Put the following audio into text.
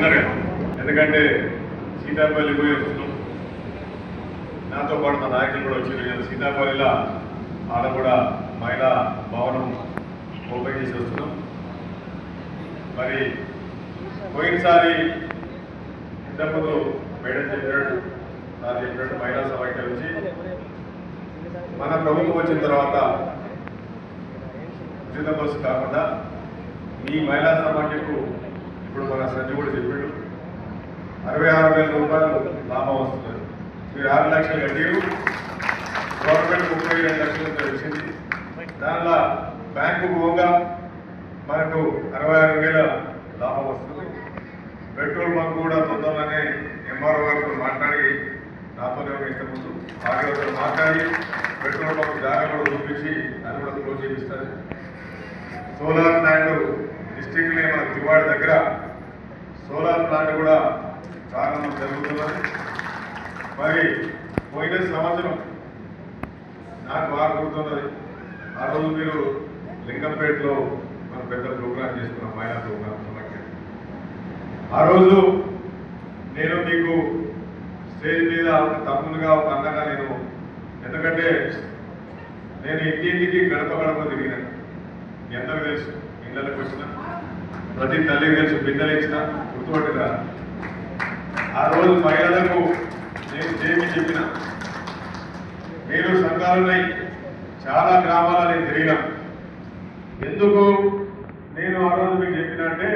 విన్నరే ఎందుకంటే సీతాపల్లి పోయి వస్తున్నాం. నాతో పాటు మా నాయకులు కూడా వచ్చి సీతాపల్లిలో ఆడ కూడా మహిళా భవనం ఓపెన్ చేసి వస్తున్నాం. మరి పోయినసారి ఇంతకుముందు మేడం చెప్పినట్టు సార్ చెప్పినట్టు మహిళా సమైక్య నుంచి మన ప్రభుత్వం వచ్చిన తర్వాత ఉచిత బస్సు కాకుండా ఈ మహిళా సమాఖ్యకు ఇప్పుడు మన సంజయ్ కూడా చెప్పాడు 66,000 రూపాయలు లాభం వస్తుంది. మీరు 6 లక్షలు కట్టారు, గవర్నమెంట్ 32 లక్షలతో వచ్చింది. దానిలో బ్యాంకు పోగా మనకు 66,000 లాభం వస్తుంది. పెట్రోల్ బంక్ కూడా తొందరగానే ఎంఆర్ఓ గారితో మాట్లాడి నాతోనే ఇంతకుముందు ఆర్డీఓతో మాట్లాడి పెట్రోల్ బంక్ జాగా కూడా చూపించి అది కూడా క్లోజ్ చేపిస్తారు. సోలార్ ప్లాంట్ డిస్ట్రిక్ట్లే మన దివాడ దగ్గర సోలార్ ప్లాంట్ కూడా ప్రారంభం జరుగుతున్నది. మరి పోయిన సంవత్సరం నాకు బాగా గుర్తున్నది, ఆ రోజు మీరు లింగంపేటలో మన పెద్ద ప్రోగ్రాం చేసుకున్నాం, మహిళా ప్రోగ్రాం సమాఖ్య. ఆ రోజు నేను మీకు స్టేజ్ మీద ఒక తమ్ముడుగా ఒక అన్నగా నేను, ఎందుకంటే నేను ఇంటింటికి గడప గడప తిరిగిన, ఎందరూ తెలుసు, ఇళ్ళకి వచ్చిన ప్రతి తల్లికి తెలుసు, బిడ్డలు ఇచ్చిన గుర్తుపట్టిన. ఆ రోజు మహిళలకు నేను చేమి చెప్పిన, మీరు సంఘాలున్నాయి చాలా గ్రామాల నేను తిరిగిన. ఎందుకు నేను ఆ రోజు మీకు చెప్పిన అంటే